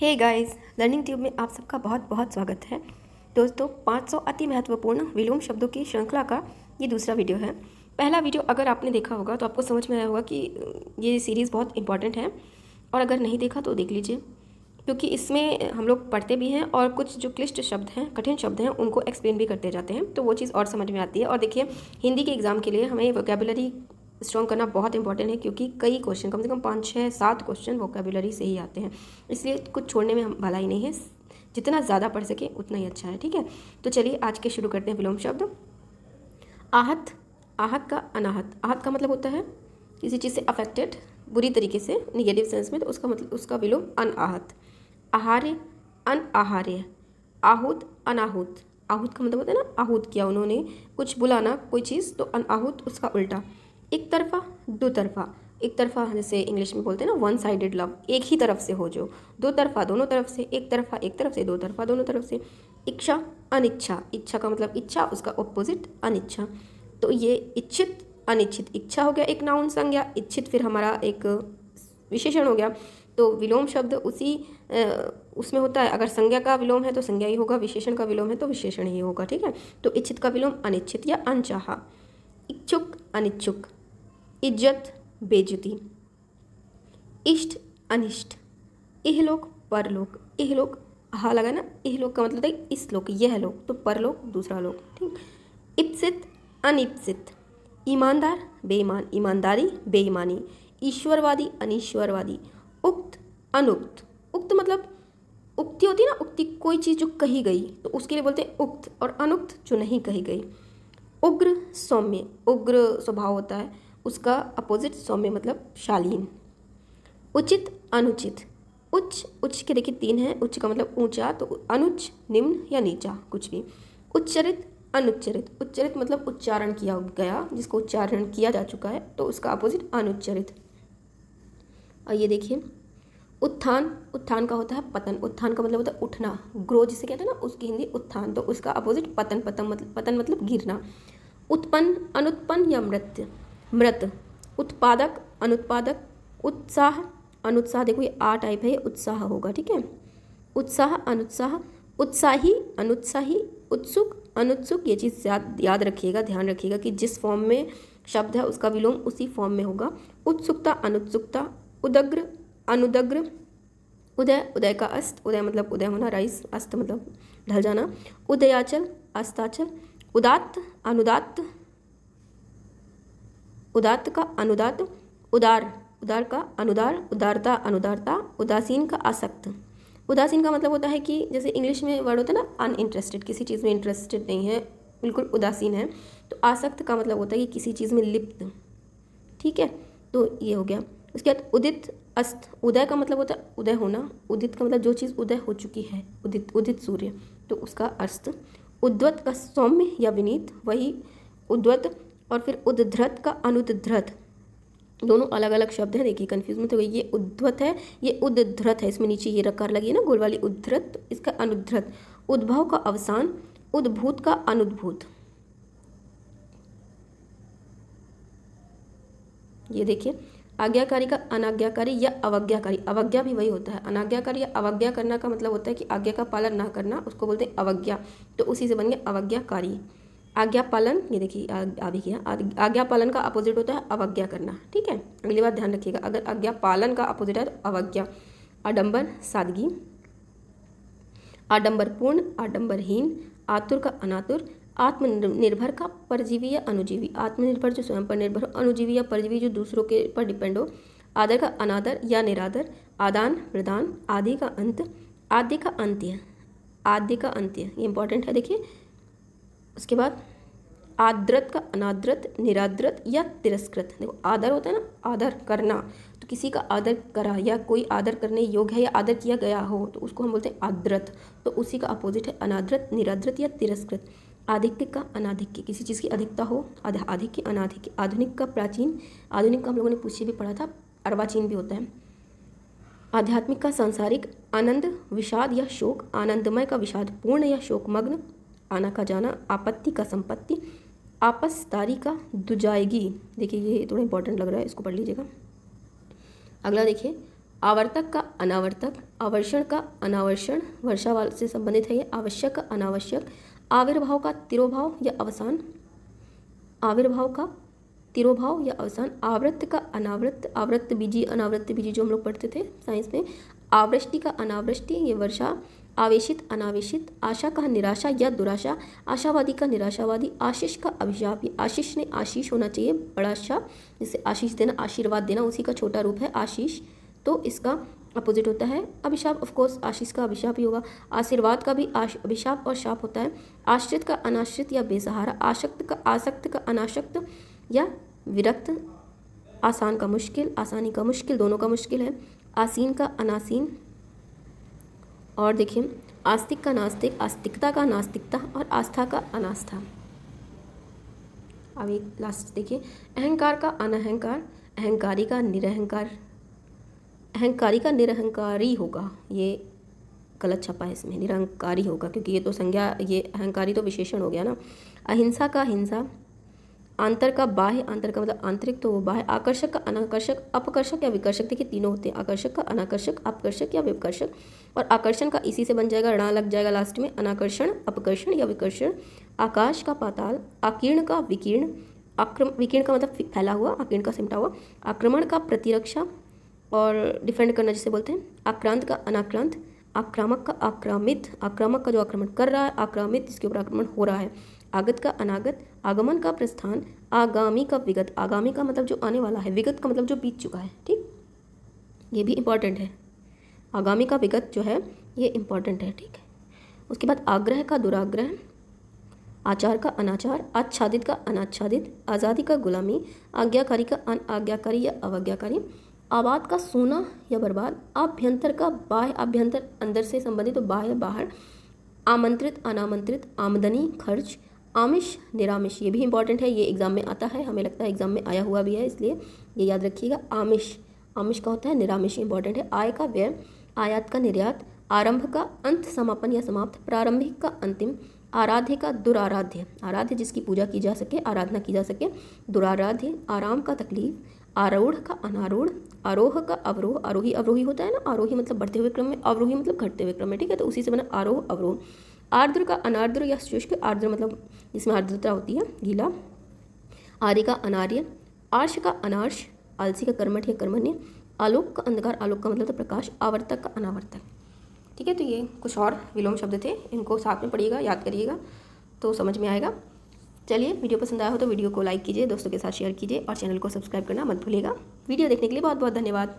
Hey guys, learning tube में आप सबका बहुत बहुत स्वागत है। दोस्तों, 500 अति महत्वपूर्ण विलोम शब्दों की श्रृंखला का ये दूसरा वीडियो है। पहला वीडियो अगर आपने देखा होगा तो आपको समझ में आया होगा कि ये सीरीज़ बहुत इंपॉर्टेंट है, और अगर नहीं देखा तो देख लीजिए, क्योंकि इसमें हम लोग पढ़ते भी हैं और कुछ जो क्लिष्ट शब्द हैं, कठिन शब्द हैं, उनको एक्सप्लेन भी करते जाते हैं, तो वो चीज़ और समझ में आती है। और देखिए, हिंदी के एग्ज़ाम के लिए हमें वोकेबुलरी स्ट्रॉन्ग करना बहुत इंपॉर्टेंट है, क्योंकि कई क्वेश्चन, कम से कम 5, 6, 7 क्वेश्चन वोकेबुलरी से ही आते हैं। इसलिए कुछ छोड़ने में हम भलाई नहीं है, जितना ज़्यादा पढ़ सके उतना ही अच्छा है। ठीक है, तो चलिए आज के शुरू करते हैं विलोम शब्द। आहत, आहत का अनाहत। आहत का मतलब होता है किसी चीज़ से अफेक्टेड, बुरी तरीके से, निगेटिव सेंस में, तो उसका मतलब उसका विलोम अनाहत। आहार्य, अनआहार्य। आहूत, अनाहूत। आहूत का मतलब होता है ना, आहूत किया उन्होंने, कुछ बुलाना कोई चीज़, तो अनाहूत उसका उल्टा। एक तरफा, दो तरफा। एक तरफा जैसे इंग्लिश में बोलते हैं ना, वन साइडेड लव, एक ही तरफ से हो जो। दो तरफा, दोनों तरफ से। एक तरफा एक तरफ से, दो तरफा दोनों तरफ से। इच्छा, अनिच्छा। इच्छा का मतलब इच्छा, उसका ऑपोजिट अनिच्छा। तो ये इच्छित, अनिच्छित। इच्छा हो गया एक नाउन संज्ञा, इच्छित फिर हमारा एक विशेषण हो गया। तो विलोम शब्द उसी उसमें होता है। अगर संज्ञा का विलोम है तो संज्ञा ही होगा, विशेषण का विलोम है तो विशेषण ही होगा। ठीक है, तो इच्छित का विलोम अनिच्छित या अनचाहा। इच्छुक, अनिच्छुक। इज्जत, बेइज्जती। इष्ट, अनिष्ट। इहलोक, परलोक। इहलोक, हा लगा ना, इहलोक का मतलब है इस लोक, यह लोक, तो परलोक दूसरा लोक। ठीक। इप्सित, अनिप्सित। ईमानदार, बेईमान। ईमानदारी, बेईमानी। ईश्वरवादी, अनीश्वरवादी। उक्त, अनुक्त। उक्त मतलब उक्ति होती है ना, उक्ति कोई चीज़ जो कही गई, तो उसके लिए बोलते हैं उक्त, और अनुक्त जो नहीं कही गई। उग्र, सौम्य। उग्र स्वभाव होता है, उसका अपोजिट सौम्य मतलब शालीन। उचित, अनुचित। उच्च, उच्च के देखिए 3 हैं, उच्च का मतलब ऊंचा, तो अनुच्च निम्न या नीचा कुछ भी। उच्चरित, अनुच्चरित। उच्चरित मतलब उच्चारण किया गया, जिसको उच्चारण किया जा चुका है, तो उसका अपोजिट अनुच्चरित। और ये देखिए, उत्थान, उत्थान का होता है पतन। उत्थान का मतलब होता है उठना, ग्रो जिसे कहते हैं ना, उसकी हिंदी उत्थान, तो उसका अपोजिट पतन। पतन मतलब गिरना। उत्पन्न, अनुत्पन्न या मृत, मृत। उत्पादक, अनुत्पादक। उत्साह, अनुत्साह, देखो ये आ टाइप है, ये उत्साह होगा। ठीक है, उत्साह, अनुत्साह। उत्साही, अनुत्साही। उत्सुक, अनुत्सुक। ये चीज़ याद रखिएगा, ध्यान रखिएगा कि जिस फॉर्म में शब्द है उसका विलोम उसी फॉर्म में होगा। उत्सुकता, अनुत्सुकता। उदग्र, अनुदग्र। उदय, उदय का अस्त। उदय मतलब उदय होना, राइज। अस्त मतलब ढल जाना। उदयाचल, अस्ताचल। उदात्त, अनुदात्त। उदात्त का अनुदात्त। उदार, उदार का अनुदार। उदारता, अनुदारता। उदासीन का आसक्त। उदासीन का मतलब होता है कि जैसे इंग्लिश में वर्ड होता है ना, अनइंटरेस्टेड, किसी चीज़ में इंटरेस्टेड नहीं है, बिल्कुल उदासीन है। तो आसक्त का मतलब होता है कि किसी चीज़ में लिप्त। ठीक है, तो ये हो गया। उसके बाद उदित, अस्त। उदय का मतलब होता है उदय होना। उदित का मतलब जो चीज़ उदय हो चुकी है, उदित, उदित सूर्य, तो उसका अस्त। उद्वत का सौम्य या विनीत, वही उद्वत। और फिर उद्धृत का अनुद्धृत। दोनों अलग अलग शब्द हैं, देखिए कंफ्यूज मत हो गई। ये उद्धृत है, ये उद्धृत है, इसमें नीचे ये रकार लगी है ना गोल वाली, उद्धृत, तो इसका अनुद्धृत। उद्भव का अवसान। उद्भूत का अनुद्भूत। ये देखिए, आज्ञाकारी का अनाज्ञाकारी या अवज्ञाकारी। अवज्ञा भी वही होता है, अनाज्ञाकारी या अवज्ञा करना का मतलब होता है कि आज्ञा का पालन ना करना, उसको बोलते हैं अवज्ञा, तो उसी से बन गया अवज्ञाकारी। आज्ञा पालन, ये देखिए आ भी किया। आज्ञा पालन का अपोजिट होता है अवज्ञा करना। ठीक है, अगली बात ध्यान रखिएगा, अगर आज्ञा पालन का अपोजिट है तो अवज्ञा। आडंबर, सादगी। आडंबरपूर्ण, आडंबरहीन। आतुर का अनातुर। आत्मनिर्भर का परजीवी या अनुजीवी। आत्मनिर्भर जो स्वयं पर निर्भर हो, अनुजीवी या परजीवी जो दूसरों के पर डिपेंड हो। आदर का अनादर या निरादर। आदान प्रदान। आदि का अंत। आद्य का अंत्य। आद्य का अंत्य, ये इंपॉर्टेंट है, देखिए। उसके बाद आदृत का अनादृत, निरादृत या तिरस्कृत। देखो, आदर होता है ना, आदर करना, तो किसी का आदर करा या कोई आदर करने योग्य है या आदर किया गया हो, तो उसको हम बोलते हैं आदृत, तो उसी का अपोजिट है अनादृत, निरादृत या तिरस्कृत। आधिक्य का अनाधिक्य, किसी चीज़ की अधिकता हो, आधिक्य, अनाधिक्य। आधुनिक का प्राचीन। आधुनिक का हम लोगों ने पूछे भी पढ़ा था, अर्वाचीन भी होता है। आध्यात्मिक का सांसारिक। आनंद, विषाद या शोक। आनंदमय का विषाद पूर्ण या शोकमग्न। आना का जाना। आपत्ति का संपत्ति। आपसदारी का दुजायगी। देखिए ये थोड़ा इंपॉर्टेंट लग रहा है, इसको पढ़ लीजिएगा। अगला देखिए, आवर्तक का अनावर्तक, आवर्षण का अनावर्षण, वर्षा से संबंधित है ये। आवश्यक का अनावश्यक, आविर्भाव का तिरोभाव या अवसान, आविर्भाव का तिरोभाव या अवसान, आवृत्त का अनावृत्त, आवृत्त बीजी अनावृत्त बीजी जो हम लोग पढ़ते थे साइंस में। आवृष्टि का अनावृष्टि, ये वर्षा। आवेशित अनावेशित, आशा का निराशा या दुराशा, आशावादी का निराशावादी, आशीष का अभिशाप, ये आशीष ने आशीष होना चाहिए बड़ा सा, जिसे आशीष देना, आशीर्वाद देना, उसी का छोटा रूप है आशीष, तो इसका अपोजिट होता है अभिशाप। ऑफ कोर्स आशीष का अभिशाप ही होगा। आशीर्वाद का भी अभिशाप और शाप होता है। आश्रित का अनाश्रित या बेसहारा, आसक्त का आसक्त का अनासक्त या विरक्त, आसान का मुश्किल, आसानी का मुश्किल, दोनों का मुश्किल है। आसीन का अनासीन, और देखिए आस्तिक का नास्तिक, आस्तिकता का नास्तिकता, और आस्था का अनास्था। अब एक लास्ट देखिए, अहंकार का अनहंकार, अहंकारी का निरहंकार, अहंकारी का निरहंकारी होगा, ये गलत छपा है इसमें, निरहंकारी होगा क्योंकि ये तो संज्ञा, ये अहंकारी तो विशेषण हो गया ना। अहिंसा का हिंसा, आंतर का बाह्य, आंतर का मतलब आंतरिक तो वो बाह्य। आकर्षक का अनाकर्षक, अपकर्षक या विकर्षक, देखिए तीनों होते हैं, आकर्षक का अनाकर्षक, अपकर्षक या विकर्षक, और आकर्षण का इसी से बन जाएगा, ऋण लग जाएगा लास्ट में, अनाकर्षण, अपकर्षण या विकर्षण। आकाश का पाताल, आकीर्ण का विकीर्ण, विकीर्ण का मतलब फैला हुआ, आकीर्ण का सिमटा हुआ। आक्रमण का प्रतिरक्षा और डिफेंड करना जिसे बोलते हैं। आक्रांत का अनाक्रांत, आक्रामक का आक्रामित, आक्रामक का जो आक्रमण कर रहा है, आक्रामित जिसके ऊपर आक्रमण हो रहा है। आगत का अनागत, आगमन का प्रस्थान, आगामी का विगत, आगामी का मतलब जो आने वाला है, विगत का मतलब जो बीत चुका है, ठीक, ये भी इम्पॉर्टेंट है। आगामी का विगत जो है ये इम्पॉर्टेंट है, ठीक है। उसके बाद आग्रह का दुराग्रह, आचार का अनाचार, आच्छादित का अनाच्छादित, आज़ादी का गुलामी, आज्ञाकारी का अनाज्ञाकारी या अवज्ञाकारी। आबाद का सोना या बर्बाद, आभ्यंतर का बाह्य, आभ्यंतर अंदर से संबंधित तो बाह्य बाहर। आमंत्रित अनामंत्रित, आमदनी खर्च। आमिष निरामिष, ये भी इंपॉर्टेंट है, ये एग्जाम में आता है, हमें लगता है एग्जाम में आया हुआ भी है, इसलिए ये याद रखिएगा। आमिष, आमिष का होता है, निरामिष इंपॉर्टेंट है। आय का व्यय, आयात का निर्यात, आरंभ का अंत, समापन या समाप्त, प्रारंभिक का अंतिम। आराध्य का दुराराध्य, आराध्य जिसकी पूजा की जा सके, आराधना की जा सके, दुराराध्य। आराम का तकलीफ, आरूढ़ का अनारूढ़, आरोह का अवरोह, आरोही अवरोही होता है ना, आरोही मतलब बढ़ते हुए क्रम में, अवरोही मतलब घटते हुए क्रम में, ठीक है, तो उसी से बना आरोह अवरोह। आर्द्र का अनार्द्र या शुष्क, आर्द्र मतलब जिसमें आर्द्रता होती है, गीला। आर्य का अनार्य, आर्ष का अनार्ष, आलसी का कर्मठ या कर्मण्य। आलोक का अंधकार, आलोक का मतलब तो प्रकाश। आवर्तक का अनावर्तक, ठीक है। तो ये कुछ और विलोम शब्द थे, इनको साथ में पढ़िएगा, याद करिएगा तो समझ में आएगा। चलिए, वीडियो पसंद आया हो तो वीडियो को लाइक कीजिए, दोस्तों के साथ शेयर कीजिए और चैनल को सब्सक्राइब करना मत भूलिएगा। वीडियो देखने के लिए बहुत बहुत धन्यवाद।